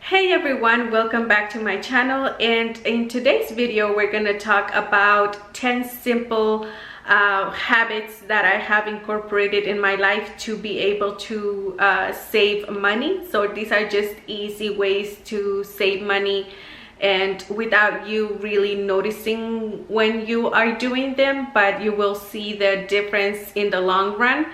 Hey everyone, welcome back to my channel, and in today's video we're going to talk about 10 simple habits that I have incorporated in my life to be able to save money. So these are just easy ways to save money and without you really noticing when you are doing them, but you will see the difference in the long run.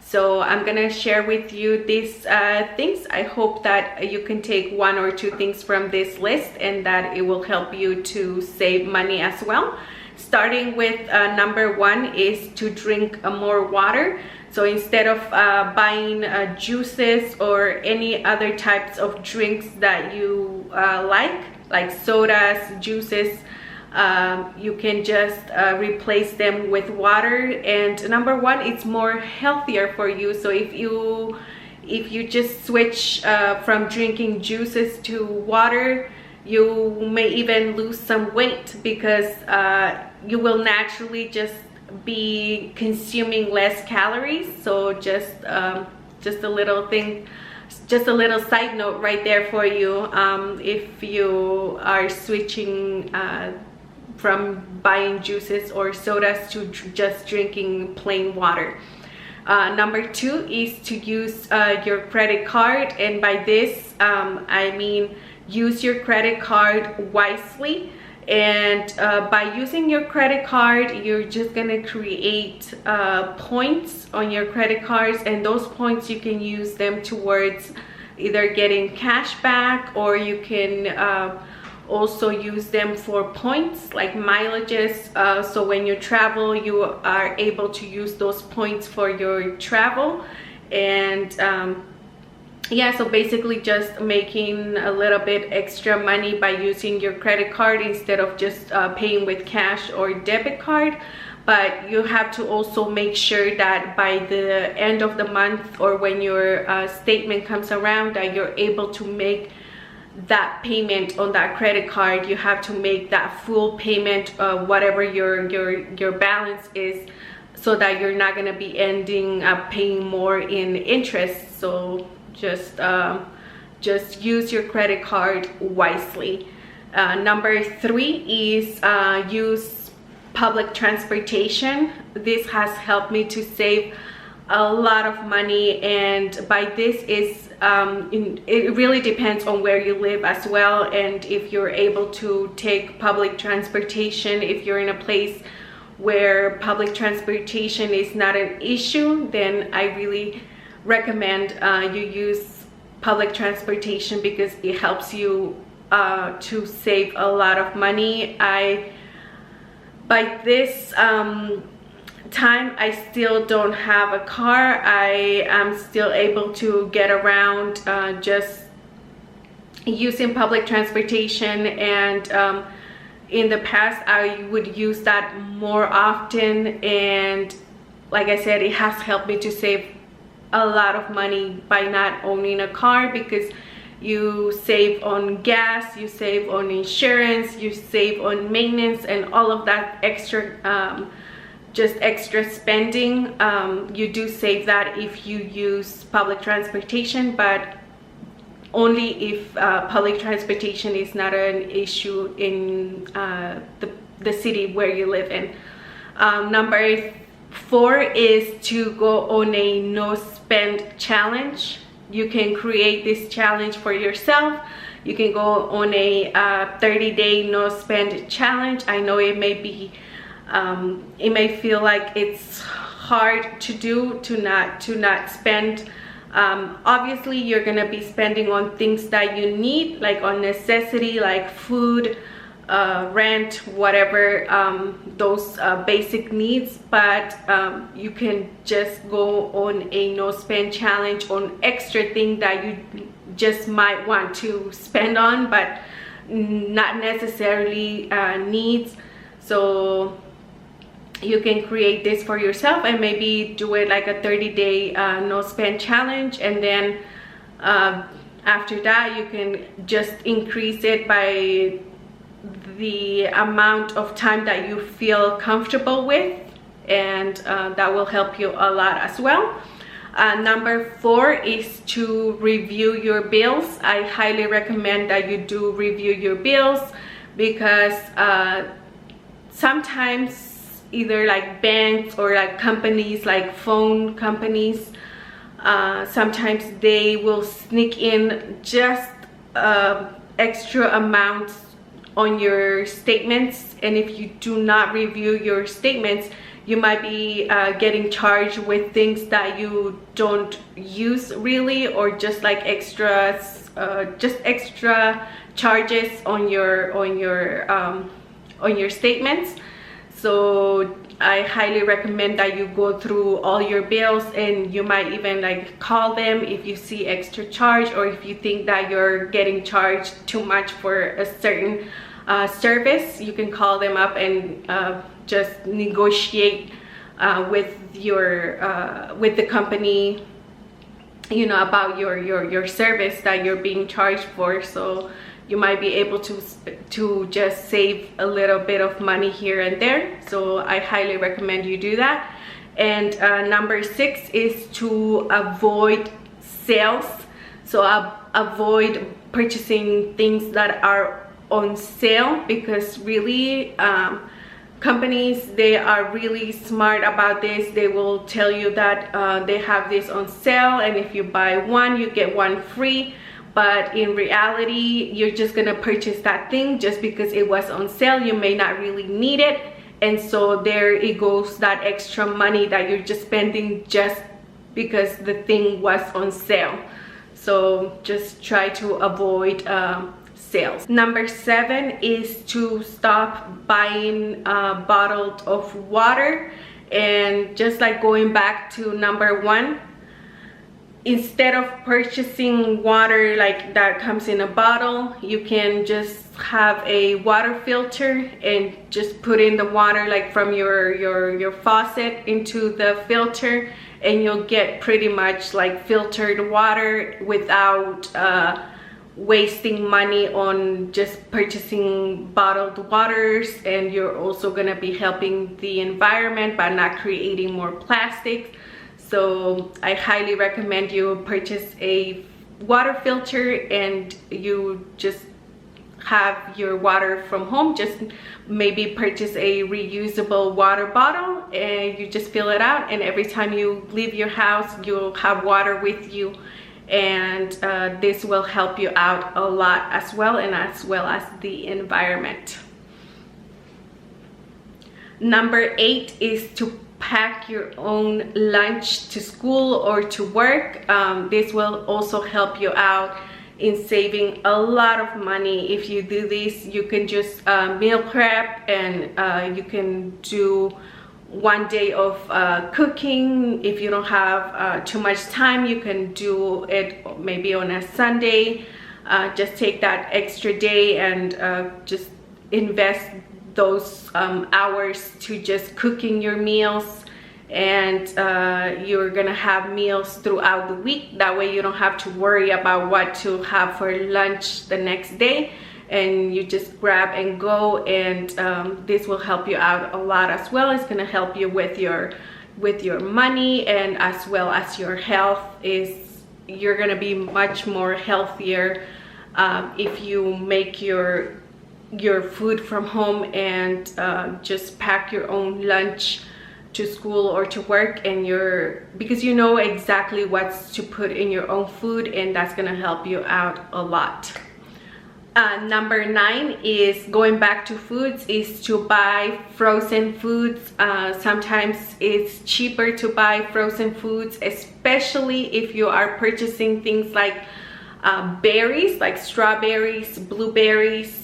So I'm gonna share with you these things. I hope that you can take one or two things from this list and that it will help you to save money as well. Starting with number one is to drink more water. So instead of buying juices or any other types of drinks that you like sodas, juices, you can just replace them with water. And number one, it's more healthier for you. So if you just switch from drinking juices to water, you may even lose some weight because you will naturally just be consuming less calories. So just a little thing, just a little side note right there for you. If you are switching from buying juices or sodas to just drinking plain water. Number two is to use your credit card, and by this I mean use your credit card wisely. And by using your credit card, you're just gonna create points on your credit cards, and those points you can use them towards either getting cash back, or you can also use them for points like mileages. So when you travel, you are able to use those points for your travel. And yeah, so basically just making a little bit extra money by using your credit card instead of just paying with cash or debit card. But you have to also make sure that by the end of the month, or when your statement comes around, that you're able to make that payment on that credit card. You have to make that full payment, whatever your balance is, so that you're not going to be ending up paying more in interest. So just use your credit card wisely. Number three is use public transportation. This has helped me to save a lot of money, and by this is it really depends on where you live as well. And if you're able to take public transportation, if you're in a place where public transportation is not an issue, then I really recommend you use public transportation, because it helps you to save a lot of money. By this time, I still don't have a car. I am still able to get around just using public transportation, and in the past I would use that more often, and like I said, it has helped me to save a lot of money by not owning a car, because you save on gas, you save on insurance, you save on maintenance, and all of that extra just extra spending. You do save that if you use public transportation, but only if public transportation is not an issue in the city where you live in. Number four is to go on a no spend challenge. You can create this challenge for yourself. You can go on a 30-day no spend challenge. I know it may be it may feel like it's hard to do, to not spend. Obviously you're gonna be spending on things that you need, like on necessity, like food, rent, whatever, those basic needs. But you can just go on a no spend challenge on extra thing that you just might want to spend on, but not necessarily needs. So you can create this for yourself and maybe do it like a 30-day no spend challenge, and then after that you can just increase it by the amount of time that you feel comfortable with, and that will help you a lot as well. Number 4 is to review your bills. I highly recommend that you do review your bills, because sometimes either like banks or like companies, like phone companies, sometimes they will sneak in just extra amounts on your statements, and if you do not review your statements, you might be getting charged with things that you don't use really, or just like extra charges on your statements. So I highly recommend that you go through all your bills, and you might even like call them if you see extra charge, or if you think that you're getting charged too much for a certain service. You can call them up and just negotiate with the company, you know, about your service that you're being charged for. So you might be able to just save a little bit of money here and there. So I highly recommend you do that. And number 6 is to avoid sales. So avoid purchasing things that are on sale, because really companies, they are really smart about this. They will tell you that they have this on sale, and if you buy one you get one free. But in reality, you're just gonna purchase that thing just because it was on sale. You may not really need it, and so there it goes, that extra money that you're just spending just because the thing was on sale. So just try to avoid sales. Number 7 is to stop buying bottled of water. And just like going back to number 1, instead of purchasing water like that comes in a bottle, you can just have a water filter and just put in the water like from your faucet into the filter, and you'll get pretty much like filtered water without wasting money on just purchasing bottled waters. And you're also gonna be helping the environment by not creating more plastics. So I highly recommend you purchase a water filter, and you just have your water from home. Just maybe purchase a reusable water bottle, and you just fill it out, and every time you leave your house you'll have water with you. And this will help you out a lot as well, and as well as the environment. Number 8 is to pack your own lunch to school or to work. This will also help you out in saving a lot of money. If you do this, you can just meal prep, and you can do one day of cooking. If you don't have too much time, you can do it maybe on a Sunday. Just take that extra day and just invest those hours to just cooking your meals, and you're gonna have meals throughout the week. That way you don't have to worry about what to have for lunch the next day, and you just grab and go. And this will help you out a lot as well. It's gonna help you with your money, and as well as your health. You're gonna be much more healthier if you make your food from home and just pack your own lunch to school or to work, and because you know exactly what's to put in your own food, and that's gonna help you out a lot. Number 9 is going back to foods, is to buy frozen foods. Sometimes it's cheaper to buy frozen foods, especially if you are purchasing things like berries, like strawberries, blueberries.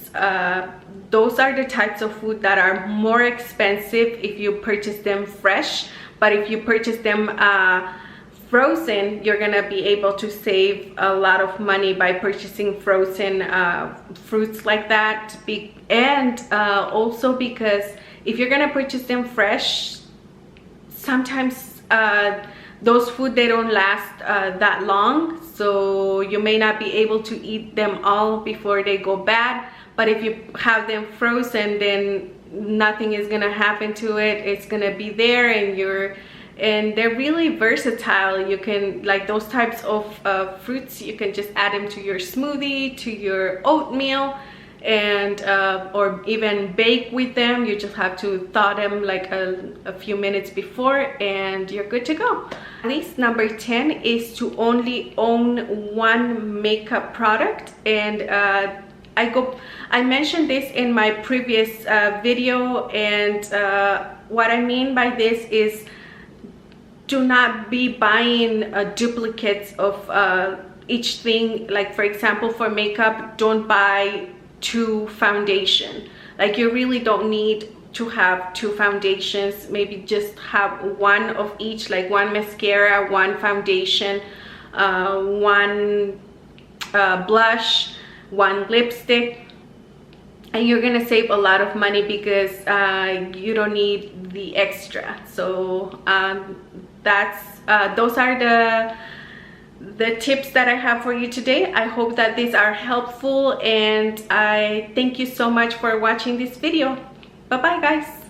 Those are the types of food that are more expensive if you purchase them fresh. But if you purchase them frozen, you're gonna be able to save a lot of money by purchasing frozen fruits like that. And also because if you're gonna purchase them fresh, sometimes those food, they don't last that long, so you may not be able to eat them all before they go bad. But if you have them frozen, then nothing is gonna happen to it. It's gonna be there, and and they're really versatile. You can, like those types of fruits, you can just add them to your smoothie, to your oatmeal, and or even bake with them. You just have to thaw them like a few minutes before, and you're good to go. List number 10 is to only own one makeup product, and I mentioned this in my previous video, and what I mean by this is do not be buying duplicates of each thing. Like for example, for makeup, don't buy 2 foundation. Like you really don't need to have 2 foundations. Maybe just have one of each, like one mascara, one foundation, one blush, one lipstick, and you're gonna save a lot of money because you don't need the extra. So those are the tips that I have for you today. I hope that these are helpful, and I thank you so much for watching this video. Bye bye, guys.